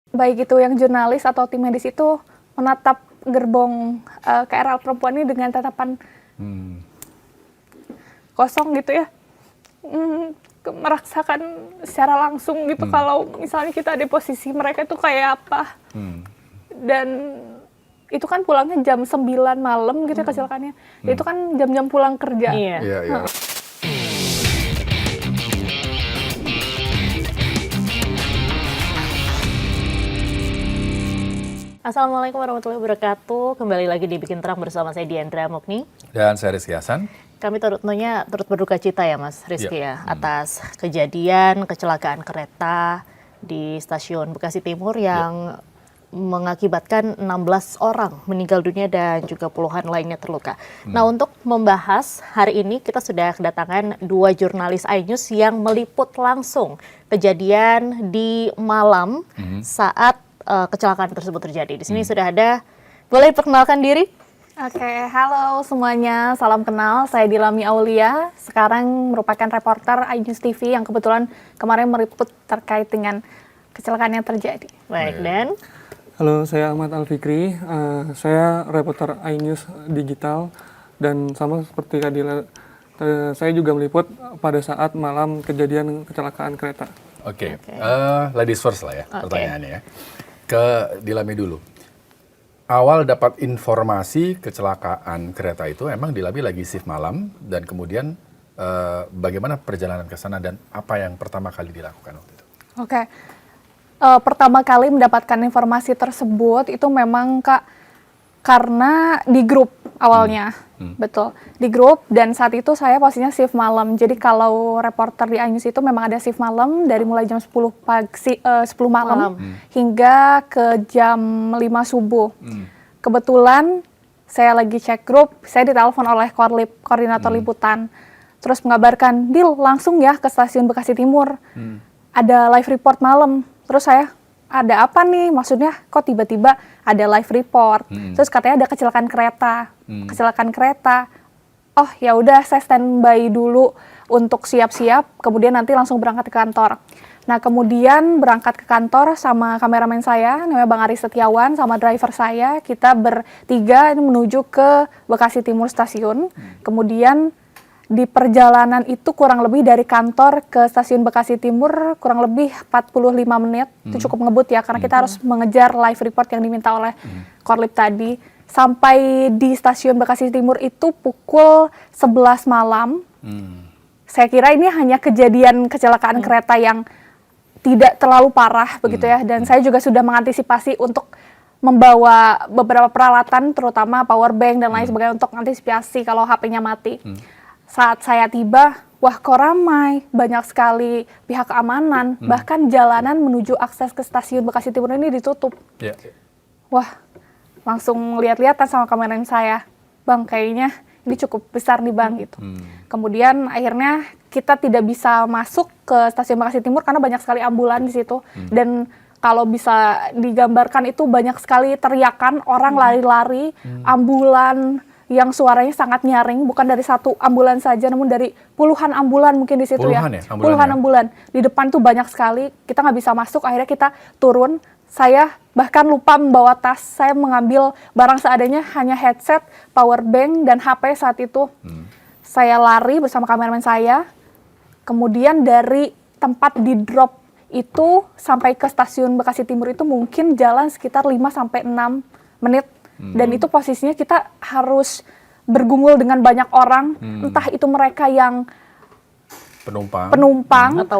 baik itu yang jurnalis atau tim medis itu menatap gerbong KRL perempuan ini dengan tatapan kosong gitu ya. Merasakan secara langsung gitu kalau misalnya kita ada di posisi mereka itu kayak apa. Dan itu kan pulangnya jam 9 malam gitu ya kecelakaannya. Itu kan jam-jam pulang kerja. Iya. Assalamualaikum warahmatullahi wabarakatuh. Kembali lagi di Bikin Terang bersama saya Diandra Mukni. Dan saya Rizky Hasan. Kami turut berduka cita ya Mas Rizky ya, atas kejadian kecelakaan kereta di stasiun Bekasi Timur yang mengakibatkan 16 orang meninggal dunia dan juga puluhan lainnya terluka. Nah, untuk membahas hari ini kita sudah kedatangan dua jurnalis iNews yang meliput langsung kejadian di malam saat kecelakaan tersebut terjadi. Di sini sudah ada, boleh perkenalkan diri? Oke, halo semuanya, salam kenal. Saya Dilami Aulia, sekarang merupakan reporter iNews TV yang kebetulan kemarin meliput terkait dengan kecelakaan yang terjadi. Baik, dan? Halo, saya Ahmad Alfikri, saya reporter iNews Digital, dan sama seperti Kadila, saya juga meliput pada saat malam kejadian kecelakaan kereta. Oke. Ladies first lah ya pertanyaannya ya. Ke Dilami dulu. Awal dapat informasi kecelakaan kereta itu emang Dilami lagi shift malam dan kemudian bagaimana perjalanan ke sana dan apa yang pertama kali dilakukan waktu itu? Oke. Pertama kali mendapatkan informasi tersebut itu memang karena di grup awalnya, betul, di grup, dan saat itu saya posisinya shift malam. Jadi kalau reporter di iNews itu memang ada shift malam dari mulai jam 10 malam hingga ke jam 5 subuh. Kebetulan saya lagi cek grup, saya ditelepon oleh koordinator liputan, terus mengabarkan, Dil, langsung ya ke stasiun Bekasi Timur, ada live report malam. Terus saya, ada apa nih? Maksudnya kok tiba-tiba ada live report? Terus katanya ada kecelakaan kereta. Kecelakaan kereta. Oh ya udah, saya standby dulu untuk siap-siap. Kemudian nanti langsung berangkat ke kantor. Nah kemudian berangkat ke kantor sama kameramen saya, namanya Bang Ari Setiawan, sama driver saya. Kita bertiga ini menuju ke Bekasi Timur stasiun. Kemudian di perjalanan itu kurang lebih dari kantor ke stasiun Bekasi Timur kurang lebih 45 menit. Itu cukup ngebut ya, karena kita harus mengejar live report yang diminta oleh Korlip tadi. Sampai di stasiun Bekasi Timur itu pukul 11 malam. Saya kira ini hanya kejadian kecelakaan kereta yang tidak terlalu parah begitu ya. Dan saya juga sudah mengantisipasi untuk membawa beberapa peralatan, terutama power bank dan lain sebagainya untuk antisipasi kalau HP-nya mati. Saat saya tiba, wah kok ramai, banyak sekali pihak keamanan, bahkan jalanan menuju akses ke stasiun Bekasi Timur ini ditutup. Wah, langsung lihat-lihatan sama kameramen saya, Bang kayaknya ini cukup besar nih Bang gitu. Kemudian akhirnya kita tidak bisa masuk ke stasiun Bekasi Timur karena banyak sekali ambulan di situ. Dan kalau bisa digambarkan itu banyak sekali teriakan, orang lari-lari, ambulan, yang suaranya sangat nyaring, bukan dari satu ambulan saja, namun dari puluhan ambulan mungkin di situ ya. Puluhan ambulan. Di depan tuh banyak sekali, kita nggak bisa masuk, akhirnya kita turun. Saya bahkan lupa membawa tas, saya mengambil barang seadanya, hanya headset, power bank, dan HP saat itu. Saya lari bersama kameramen saya, kemudian dari tempat di drop itu sampai ke stasiun Bekasi Timur itu mungkin jalan sekitar 5-6 menit. Dan itu posisinya kita harus bergumul dengan banyak orang, entah itu mereka yang penumpang atau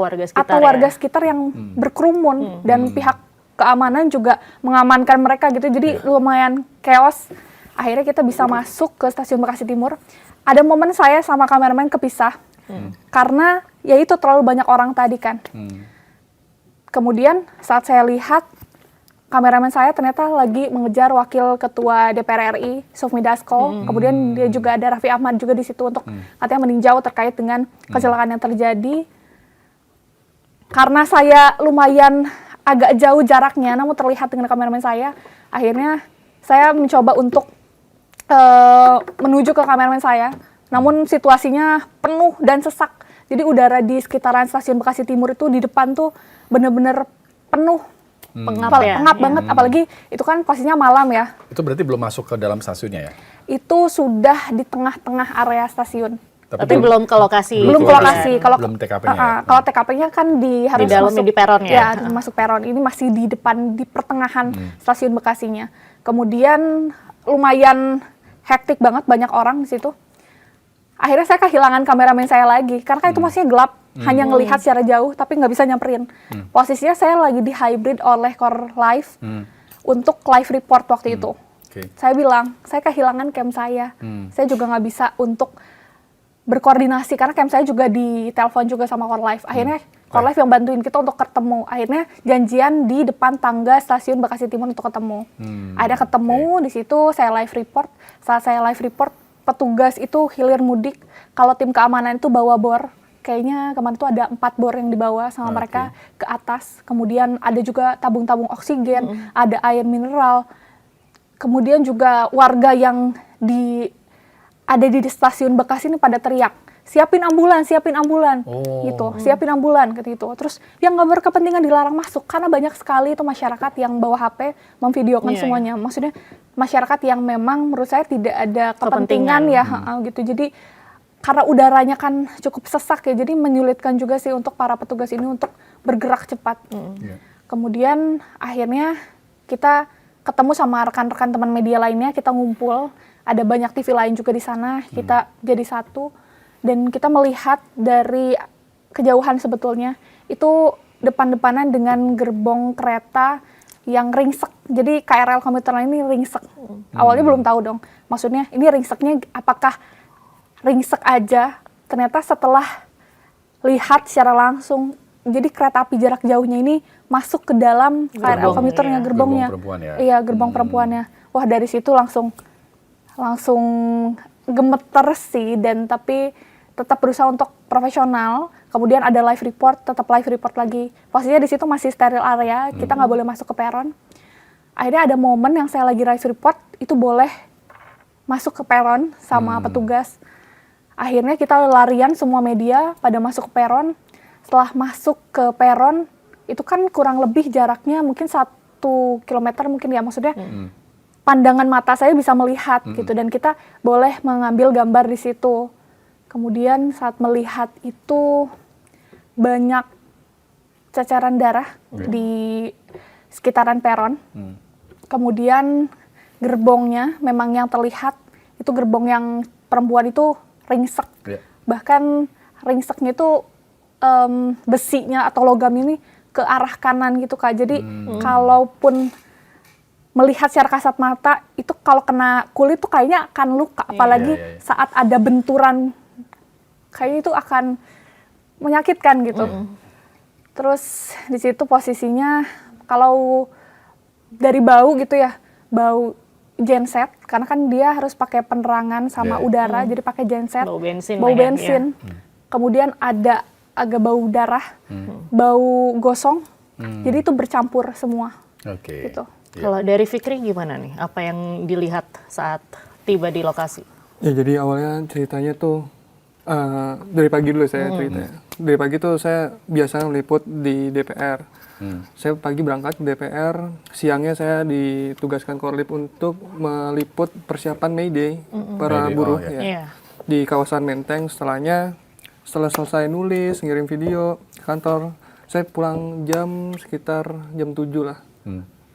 warga sekitar yang berkerumun, dan pihak keamanan juga mengamankan mereka gitu. Jadi lumayan chaos. Akhirnya kita bisa masuk ke stasiun Bekasi Timur. Ada momen saya sama kameramen kepisah, karena ya itu terlalu banyak orang tadi kan. Kemudian saat saya lihat, kameramen saya ternyata lagi mengejar Wakil Ketua DPR RI, Sufmi Dasko. Kemudian dia juga ada Raffi Ahmad juga di situ untuk katanya meninjau terkait dengan kecelakaan yang terjadi. Karena saya lumayan agak jauh jaraknya, namun terlihat dengan kameramen saya, akhirnya saya mencoba untuk menuju ke kameramen saya. Namun situasinya penuh dan sesak. Jadi udara di sekitaran stasiun Bekasi Timur itu di depan tuh bener-bener penuh Pengap ya. Pengap banget, apalagi itu kan posisinya malam ya. Itu berarti belum masuk ke dalam stasiunnya ya? Itu sudah di tengah-tengah area stasiun. Tapi belum ke lokasi. Belum ke lokasi. Kalau belum TKP-nya ya? Kalau TKP-nya kan harus Di dalam masuk di peron ya? Ya, masuk peron. Ini masih di depan, di pertengahan stasiun Bekasinya. Kemudian lumayan hektik banget, banyak orang di situ. Akhirnya saya kehilangan kameramen saya lagi, karena kan itu masih gelap, hanya ngelihat secara jauh, tapi nggak bisa nyamperin. Posisinya saya lagi di hybrid oleh Core Live untuk live report waktu itu. Oke. Saya bilang, saya kehilangan cam saya juga nggak bisa untuk berkoordinasi, karena cam saya juga di telepon juga sama Core Live. Akhirnya Core Live yang bantuin kita untuk ketemu. Akhirnya janjian di depan tangga stasiun Bekasi Timur untuk ketemu. Ada ketemu di situ, saya live report. Saat saya live report, petugas itu hilir mudik. Kalau tim keamanan itu bawa bor, kayaknya kemarin itu ada 4 bor yang dibawa sama mereka ke atas. Kemudian ada juga tabung-tabung oksigen, ada air mineral. Kemudian juga warga yang ada di stasiun Bekasi ini pada teriak, siapin ambulan gitu, siapin ambulan gitu. Terus yang nggak berkepentingan dilarang masuk, karena banyak sekali itu masyarakat yang bawa HP memvideokan semuanya. Maksudnya masyarakat yang memang menurut saya tidak ada kepentingan ya gitu. Jadi karena udaranya kan cukup sesak ya, jadi menyulitkan juga sih untuk para petugas ini untuk bergerak cepat. Kemudian akhirnya kita ketemu sama rekan-rekan teman media lainnya, kita ngumpul, ada banyak TV lain juga di sana, kita jadi satu, dan kita melihat dari kejauhan sebetulnya, itu depan-depanan dengan gerbong kereta yang ringsek. Jadi KRL komuter lain ini ringsek. Awalnya belum tahu dong, maksudnya ini ringseknya apakah ringsek aja, ternyata setelah lihat secara langsung, jadi kereta api jarak jauhnya ini masuk ke dalam KRL komuternya, gerbongnya. Gerbong perempuan ya? Iya, gerbong perempuannya. Wah, dari situ langsung gemeter sih, dan tapi tetap berusaha untuk profesional. Kemudian ada live report, tetap live report lagi. Posisinya di situ masih steril area, kita nggak boleh masuk ke peron. Akhirnya ada momen yang saya lagi live report, itu boleh masuk ke peron sama petugas. Akhirnya kita larian semua media pada masuk ke peron. Setelah masuk ke peron, itu kan kurang lebih jaraknya mungkin 1 kilometer mungkin ya, maksudnya pandangan mata saya bisa melihat gitu, dan kita boleh mengambil gambar di situ. Kemudian saat melihat itu banyak ceceran darah di sekitaran peron. Kemudian gerbongnya memang yang terlihat itu gerbong yang perempuan itu ringsek. Bahkan ringseknya itu besinya atau logam ini ke arah kanan gitu Kak. Jadi kalaupun melihat secara kasat mata itu kalau kena kulit tuh kayaknya akan luka, apalagi saat ada benturan, kayaknya itu akan menyakitkan gitu. Terus di situ posisinya kalau dari bau gitu ya, bau genset, karena kan dia harus pakai penerangan sama udara, jadi pakai genset, Bau bensin. Kemudian ada agak bau darah, bau gosong, jadi itu bercampur semua. Gitu. Kalau dari Fikri gimana nih? Apa yang dilihat saat tiba di lokasi? Ya, jadi awalnya ceritanya tuh dari pagi dulu saya cerita. Dari pagi tuh saya biasa meliput di DPR. Saya pagi berangkat ke DPR, siangnya saya ditugaskan Korlip untuk meliput persiapan May Day para buruh di kawasan Menteng. Setelah selesai nulis, ngirim video ke kantor, saya pulang sekitar jam 7 lah.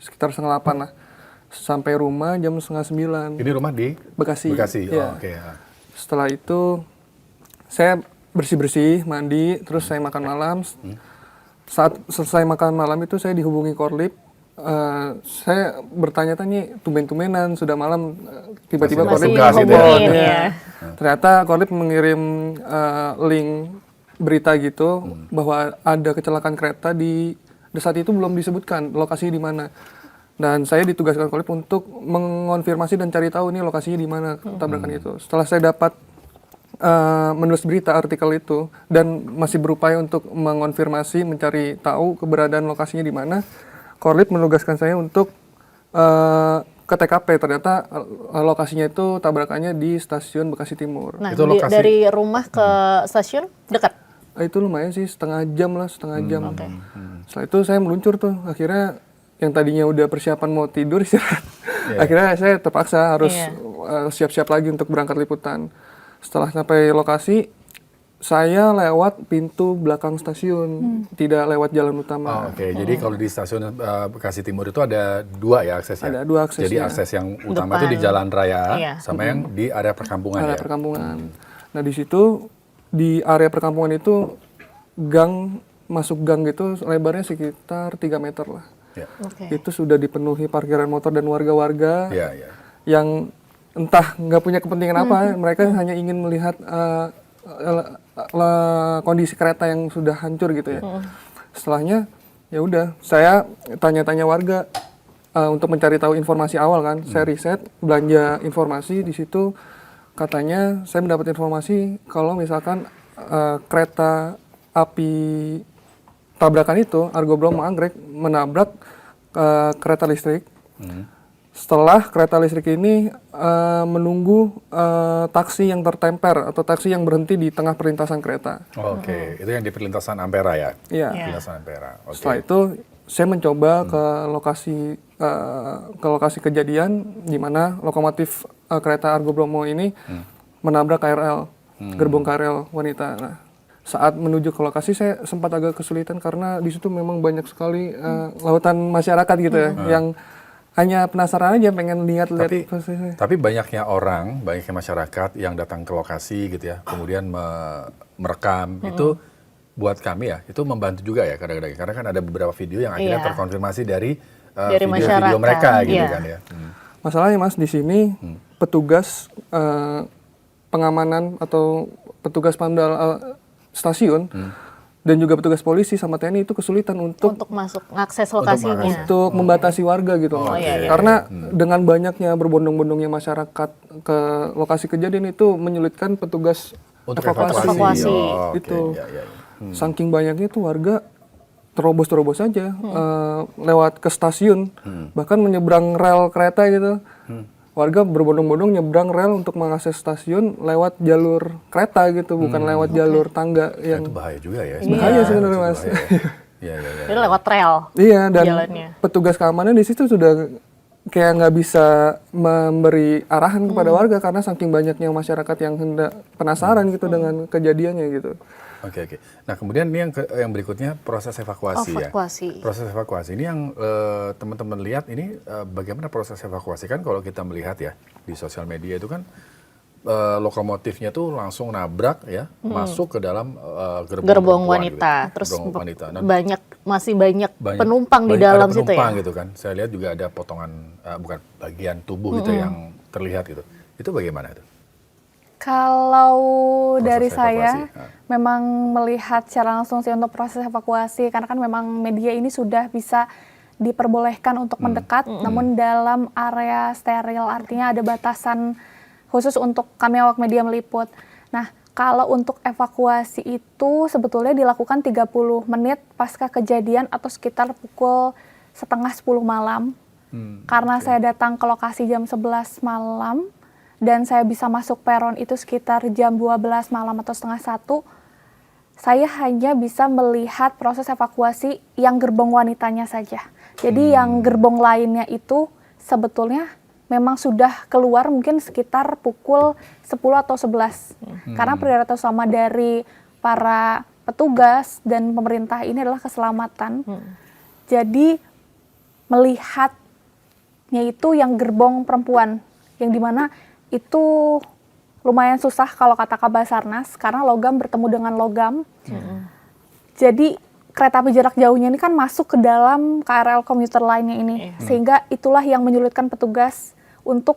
Sekitar 7:30 lah. Sampai rumah jam 8:30. Ini rumah di? Bekasi. Ya. Setelah itu saya bersih-bersih, mandi, terus saya makan malam. Saat selesai makan malam itu saya dihubungi Korlip. Saya bertanya-tanya, tumben-tumbenan sudah malam, tiba-tiba Korlip hubungin, ternyata Korlip mengirim link berita gitu bahwa ada kecelakaan kereta di saat itu belum disebutkan lokasinya di mana. Dan saya ditugaskan Korlip untuk mengonfirmasi dan cari tahu nih lokasinya di mana tabrakan itu. Setelah saya dapat menulis berita artikel itu dan masih berupaya untuk mengonfirmasi, mencari tahu keberadaan lokasinya di mana, Korlip menugaskan saya untuk ke TKP. Ternyata lokasinya itu tabrakannya di stasiun Bekasi Timur. Nah, itu lokasi dari rumah ke stasiun dekat? Itu lumayan sih, setengah jam. Setelah itu saya meluncur tuh. Akhirnya yang tadinya udah persiapan mau tidur istirahat. Akhirnya saya terpaksa harus siap-siap lagi untuk berangkat liputan. Setelah sampai lokasi, saya lewat pintu belakang stasiun, tidak lewat jalan utama. Oke. Jadi kalau di stasiun Bekasi Timur itu ada 2 ya aksesnya? Ada 2 aksesnya. Jadi akses yang utama itu di Depan. Jalan Raya, Iya. sama yang di area perkampungan Area ya? perkampungan. Nah di situ, di area perkampungan itu masuk gang gitu lebarnya sekitar 3 meter lah. Ya. Oke. Itu sudah dipenuhi parkiran motor dan warga-warga Iya, iya. yang entah nggak punya kepentingan apa, mereka hanya ingin melihat kondisi kereta yang sudah hancur gitu ya. Setelahnya ya udah, saya tanya-tanya warga untuk mencari tahu informasi awal kan. Saya riset, belanja informasi di situ. Katanya saya mendapat informasi kalau misalkan kereta api tabrakan itu Argo Bromo Anggrek menabrak kereta listrik. Setelah kereta listrik ini menunggu taksi yang tertemper atau taksi yang berhenti di tengah perlintasan kereta. Oke, itu yang di perlintasan Ampera ya? Iya. Perlintasan Ampera. Oke. Setelah itu saya mencoba ke lokasi kejadian di mana lokomotif kereta Argo Bromo ini menabrak KRL, gerbong KRL wanita. Nah, saat menuju ke lokasi saya sempat agak kesulitan karena di situ memang banyak sekali lautan masyarakat gitu ya, yang hanya penasaran aja pengen lihat-lihat prosesnya. Tapi banyaknya orang, banyaknya masyarakat yang datang ke lokasi gitu ya, kemudian merekam, itu buat kami ya, itu membantu juga ya kadang-kadang. Karena kan ada beberapa video yang akhirnya Iya. terkonfirmasi dari Dari video-video masyarakat, mereka gitu iya. kan ya. Masalahnya Mas di sini petugas pengamanan atau petugas pamdal stasiun dan juga petugas polisi sama TNI itu kesulitan untuk Untuk ngakses lokasinya. membatasi warga gitu. Oh, iya, iya. Karena dengan banyaknya berbondong-bondongnya masyarakat ke lokasi kejadian itu menyulitkan petugas Untuk evakuasi. evakuasi. Oh, oke. Itu. Ya, ya, ya. Saking banyaknya itu warga terobos-terobos aja lewat ke stasiun, bahkan menyeberang rel kereta gitu. Warga berbondong-bondong nyebrang rel untuk mengakses stasiun lewat jalur kereta gitu, bukan lewat jalur tangga Ya, yang itu bahaya juga ya. bahaya sebenarnya, Mas. Iya, iya, iya. Jadi lewat rel. Iya, dan Jalannya. petugas keamanan di situ sudah kayak nggak bisa memberi arahan kepada warga karena saking banyaknya masyarakat yang hendak penasaran gitu dengan kejadiannya gitu. Oke, oke. Nah, kemudian ini yang berikutnya proses evakuasi ya. Evakuasi. Proses evakuasi ini yang teman-teman lihat ini bagaimana proses evakuasi kan kalau kita melihat ya di sosial media itu kan lokomotifnya tuh langsung nabrak ya masuk ke dalam gerbong Gerbong perempuan wanita. gitu. Terus Gerbong wanita. Dan masih banyak penumpang di banyak dalam ada situ penumpang ya. gitu kan. Saya lihat juga ada potongan bukan bagian tubuh gitu yang terlihat gitu. Itu bagaimana itu? Kalau Proses dari saya evakuasi. memang melihat secara langsung sih untuk proses evakuasi karena kan memang media ini sudah bisa diperbolehkan untuk mendekat namun dalam area steril artinya ada batasan khusus untuk kami awak media meliput. Nah, kalau untuk evakuasi itu sebetulnya dilakukan 30 menit pasca kejadian atau sekitar pukul setengah 10 malam. Karena saya datang ke lokasi jam 11 malam dan saya bisa masuk peron itu sekitar jam 12 malam atau setengah 1, saya hanya bisa melihat proses evakuasi yang gerbong wanitanya saja. Jadi yang gerbong lainnya itu sebetulnya memang sudah keluar mungkin sekitar pukul 10 atau 11. Karena prioritas utama dari para petugas dan pemerintah ini adalah keselamatan. Jadi melihatnya itu yang gerbong perempuan, yang dimana itu lumayan susah kalau kata Kabasarnas karena logam bertemu dengan logam. Jadi kereta api jarak jauhnya ini kan masuk ke dalam KRL komuter lainnya ini, sehingga itulah yang menyulitkan petugas untuk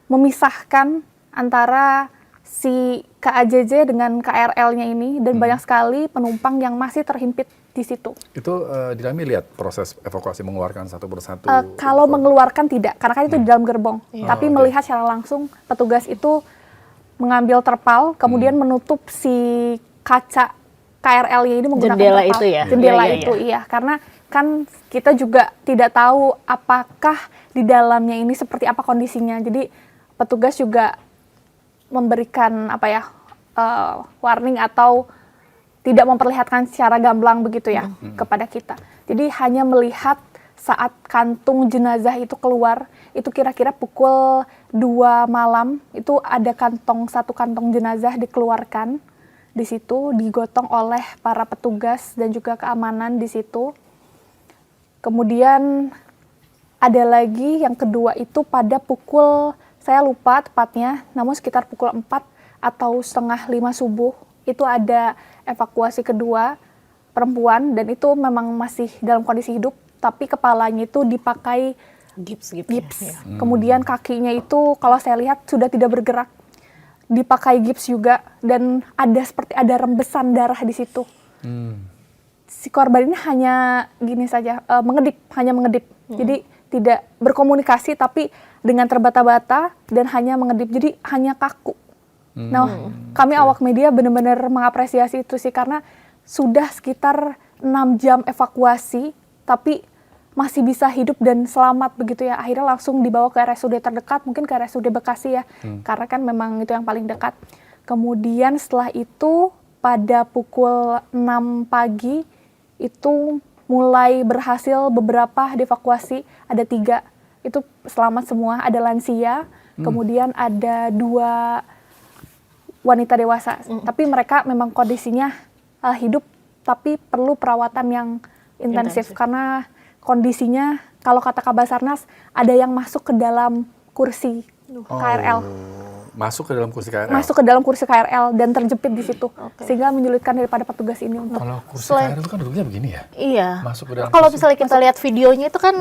memisahkan antara si KAJJ dengan KRL-nya ini dan banyak sekali penumpang yang masih terhimpit di situ. Itu Dilami lihat proses evakuasi mengeluarkan satu persatu. Kalau mengeluarkan tidak, karena kan itu di dalam gerbong. Tapi melihat secara langsung petugas itu mengambil terpal, kemudian menutup si kaca KRL-nya ini menggunakan Jendela terpal. itu ya? Jendela Iya, iya, itu, iya. Karena kan kita juga tidak tahu apakah di dalamnya ini seperti apa kondisinya. Jadi petugas juga memberikan warning atau tidak memperlihatkan secara gamblang begitu ya kepada kita. Jadi hanya melihat saat kantung jenazah itu keluar, itu kira-kira pukul 2 malam, itu ada satu kantong jenazah dikeluarkan. Di situ digotong oleh para petugas dan juga keamanan di situ. Kemudian ada lagi yang kedua itu pada pukul, saya lupa tepatnya, namun sekitar pukul 4 atau setengah 5 subuh, itu ada evakuasi kedua perempuan dan itu memang masih dalam kondisi hidup, tapi kepalanya itu dipakai gips. Ya. Kemudian kakinya itu kalau saya lihat sudah tidak bergerak, dipakai gips juga dan seperti ada rembesan darah di situ. Si korban ini hanya gini saja, hanya mengedip. Jadi tidak berkomunikasi tapi dengan terbata-bata dan hanya mengedip. Jadi hanya kaku. Nah, kami awak media benar-benar mengapresiasi itu sih karena sudah sekitar 6 jam evakuasi tapi masih bisa hidup dan selamat begitu ya. Akhirnya langsung dibawa ke RSUD terdekat, mungkin ke RSUD Bekasi ya. Karena kan memang itu yang paling dekat. Kemudian setelah itu pada pukul 6 pagi itu mulai berhasil beberapa dievakuasi. Ada 3, itu selamat semua. Ada lansia, kemudian ada 2 wanita dewasa. Tapi mereka memang kondisinya hidup tapi perlu perawatan yang intensif. Karena kondisinya kalau kata Kabasarnas ada yang masuk ke dalam kursi KRL. Masuk ke dalam kursi KRL? Masuk ke dalam kursi KRL dan terjepit di situ. Sehingga menyulitkan daripada petugas ini untuk... Kalau kursi KRL itu kan duduknya begini ya? Iya. Masuk ke dalam kalau kursi. misalnya kita lihat videonya itu kan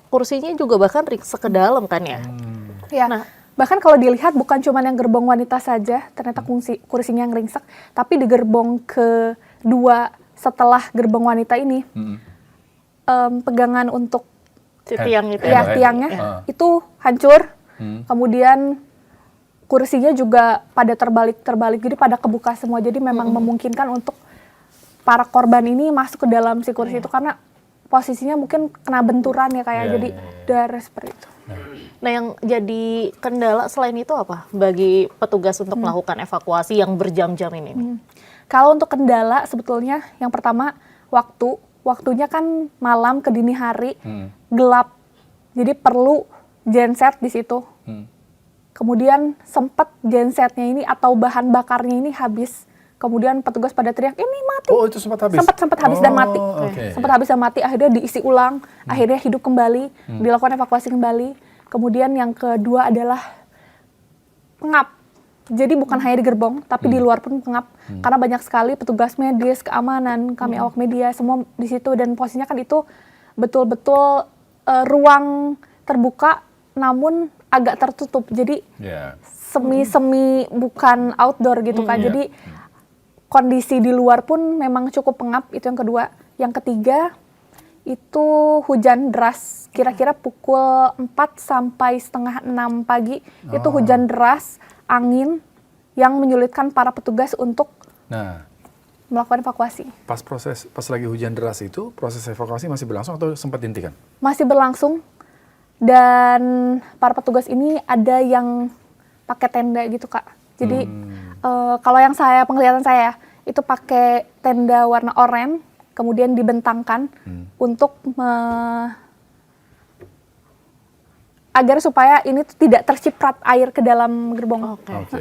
kursinya juga bahkan ringsek ke dalam kan ya. Ya. Bahkan kalau dilihat bukan cuma yang gerbong wanita saja, ternyata kursinya yang ringsek, tapi di gerbong kedua setelah gerbong wanita ini, pegangan untuk tiang itu tiangnya itu hancur. Kemudian kursinya juga pada terbalik, jadi pada kebuka semua. Jadi memang memungkinkan untuk para korban ini masuk ke dalam si kursi itu karena posisinya mungkin kena benturan ya kayak jadi darah seperti itu. Nah, yang jadi kendala selain itu apa bagi petugas untuk melakukan evakuasi yang berjam-jam ini? Kalau untuk kendala sebetulnya yang pertama waktunya kan malam ke dini hari, gelap. Jadi perlu genset di situ. Kemudian sempat gensetnya ini atau bahan bakarnya ini habis. Kemudian petugas pada teriak, ini mati. Oh, itu sempat habis? Sempat habis dan mati. Okay. Sempat habis dan mati, akhirnya diisi ulang, akhirnya hidup kembali, dilakukan evakuasi kembali. Kemudian yang kedua adalah pengap. Jadi bukan hanya di gerbong, tapi di luar pun pengap. Karena banyak sekali petugas medis, keamanan, kami awak media, semua di situ. Dan posisinya kan itu betul-betul ruang terbuka, namun agak tertutup. Jadi semi-semi bukan outdoor gitu kan. Jadi kondisi di luar pun memang cukup pengap, itu yang kedua. Yang ketiga, itu hujan deras, kira-kira pukul 4 sampai setengah 6 pagi, itu hujan deras, angin yang menyulitkan para petugas untuk melakukan evakuasi. Pas lagi hujan deras itu, proses evakuasi masih berlangsung atau sempat dihentikan? Masih berlangsung, dan para petugas ini ada yang pakai tenda gitu Kak. Jadi kalau yang penglihatan saya itu pakai tenda warna oranye, kemudian dibentangkan untuk agar supaya ini tidak terciprat air ke dalam gerbong.